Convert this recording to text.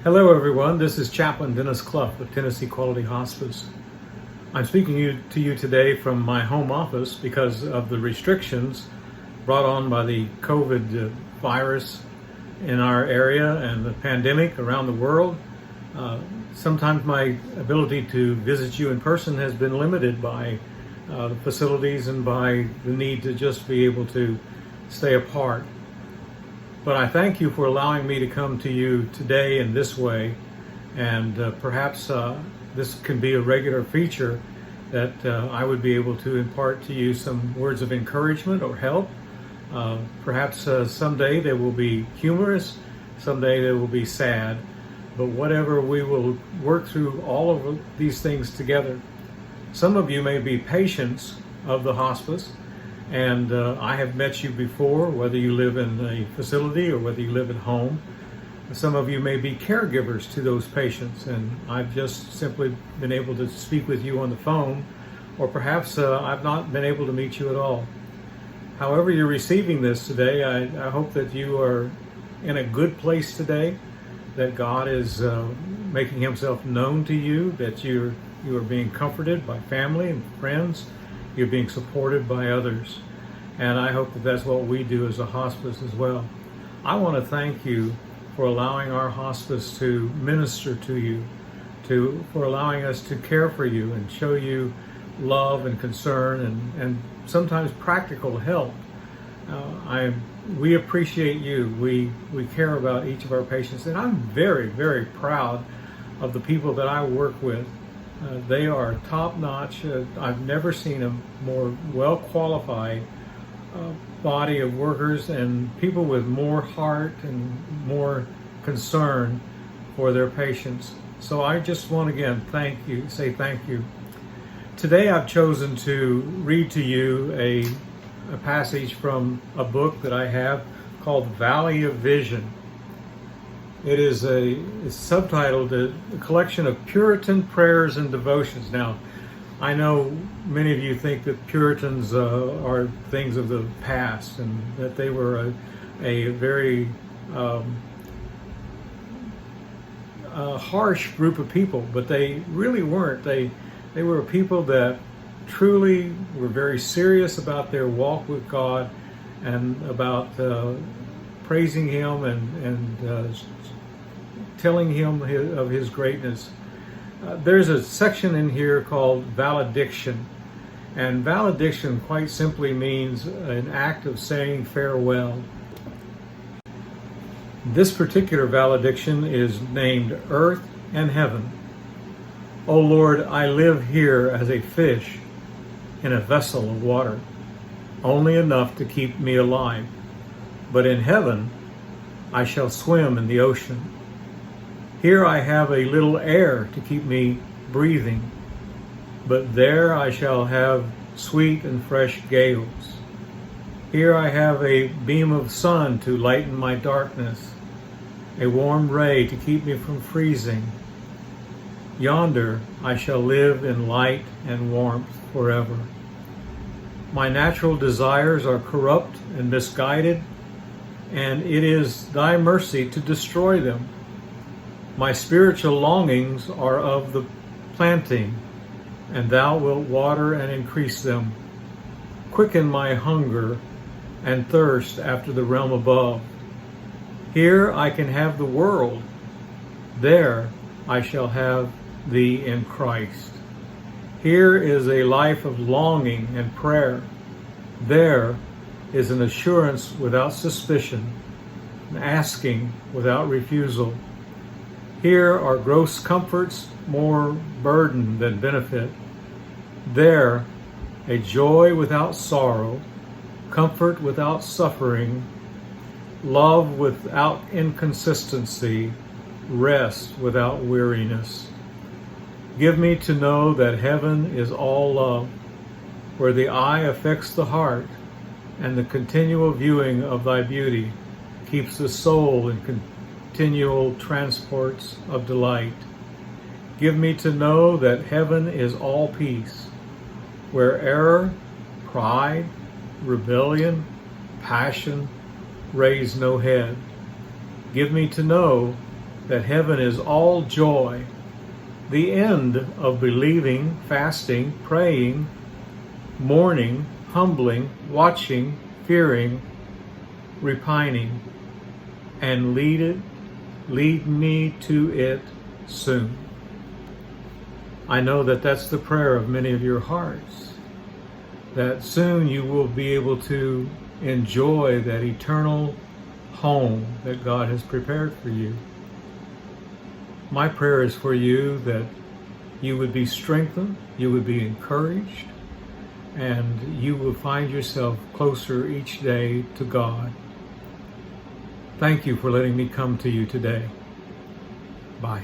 Hello everyone, this is Chaplain Dennis Clough with Tennessee Quality Hospice. I'm speaking to you today from my home office because of the restrictions brought on by the COVID virus in our area and the pandemic around the world. Sometimes my ability to visit you in person has been limited by the facilities and by the need to just be able to stay apart. But I thank you for allowing me to come to you today in this way, and perhaps this can be a regular feature that I would be able to impart to you some words of encouragement or help. Perhaps someday they will be humorous, someday they will be sad, but whatever, we will work through all of these things together. Some of you may be patients of the hospice, and I have met you before, whether you live in a facility or whether you live at home. Some of you may be caregivers to those patients, and I've just simply been able to speak with you on the phone, or perhaps I've not been able to meet you at all. However you're receiving this today, I hope that you are in a good place today, that God is making himself known to you, that you are being comforted by family and friends, you're being supported by others. And I hope that that's what we do as a hospice as well. I want to thank you for allowing our hospice to minister to you, for allowing us to care for you and show you love and concern and sometimes practical help. We appreciate you. We care about each of our patients, and I'm very, very proud of the people that I work with. They are top-notch. I've never seen a more well-qualified body of workers and people with more heart and more concern for their patients. So I just want to again say thank you. Today I've chosen to read to you a passage from a book that I have called Valley of Vision. It is it's subtitled A Collection of Puritan Prayers and Devotions. Now, I know many of you think that Puritans are things of the past and that they were a very harsh group of people, but they really weren't. They were people that truly were very serious about their walk with God and about praising him and telling him of his greatness. There's a section in here called valediction, and valediction quite simply means an act of saying farewell. This particular valediction is named Earth and Heaven. O Lord, I live here as a fish in a vessel of water, only enough to keep me alive. But in heaven I shall swim in the ocean. Here I have a little air to keep me breathing, but there I shall have sweet and fresh gales. Here I have a beam of sun to lighten my darkness, a warm ray to keep me from freezing. Yonder I shall live in light and warmth forever. My natural desires are corrupt and misguided, and it is thy mercy to destroy them. My spiritual longings are of the planting, and thou wilt water and increase them. Quicken my hunger and thirst after the realm above. Here I can have the world. There I shall have thee in Christ. Here is a life of longing and prayer. There is an assurance without suspicion, an asking without refusal. Here are gross comforts more burden than benefit. There, a joy without sorrow, comfort without suffering, love without inconsistency, rest without weariness. Give me to know that heaven is all love, where the eye affects the heart, and the continual viewing of thy beauty keeps the soul in continual transports of delight. Give me to know that heaven is all peace, where error, pride, rebellion, passion raise no head. Give me to know that heaven is all joy, the end of believing, fasting, praying, mourning, humbling, watching, fearing, repining, and lead me to it soon. I know that that's the prayer of many of your hearts, that soon you will be able to enjoy that eternal home that God has prepared for you. My prayer is for you that you would be strengthened, you would be encouraged, and you will find yourself closer each day to God. Thank you for letting me come to you today. Bye.